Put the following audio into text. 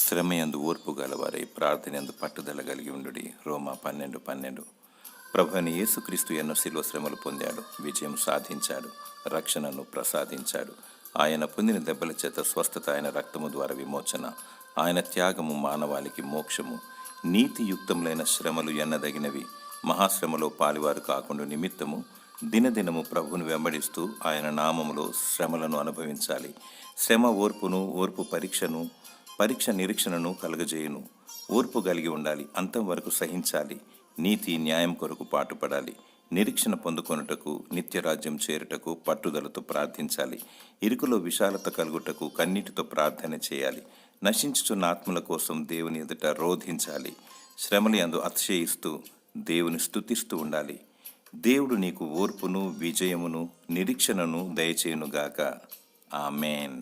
శ్రమయందు ఓర్పు గలవారై ప్రార్థనయందు పట్టుదల కలిగి ఉండుడి. రోమా 12:12. ప్రభువైన యేసుక్రీస్తు ఎన్నో శిలువ శ్రమలు పొందాడు, విజయం సాధించాడు, రక్షణను ప్రసాదించాడు. ఆయన పొందిన దెబ్బల చేత స్వస్థత, ఆయన రక్తము ద్వారా విమోచన, ఆయన త్యాగము మానవాళికి మోక్షము. నీతియుక్తములైన శ్రమలు ఎన్నదగినవి. మహాశ్రమలో పాలివారు కాకుండా నిమిత్తము దినదినము ప్రభువును వెంబడిస్తూ ఆయన నామములో శ్రమలను అనుభవించాలి. శ్రమ ఓర్పును, ఓర్పు పరీక్ష నిరీక్షణను కలుగజేయును. ఓర్పు కలిగి ఉండాలి, అంతం వరకు సహించాలి. నీతి న్యాయం కొరకు పాటుపడాలి. నిరీక్షణ పొందుకొనుటకు, నిత్యరాజ్యం చేరుటకు పట్టుదలతో ప్రార్థించాలి. ఇరుకులో విశాలత కలుగుటకు కన్నీటితో ప్రార్థన చేయాలి. నశించుచున్న ఆత్మల కోసం దేవుని ఎదుట రోధించాలి. శ్రమలు యందు అతిశయిస్తూ దేవుని స్తుతిస్తూ ఉండాలి. దేవుడు నీకు ఓర్పును, విజయమును, నిరీక్షణను దయచేయునుగాక. ఆమేన్.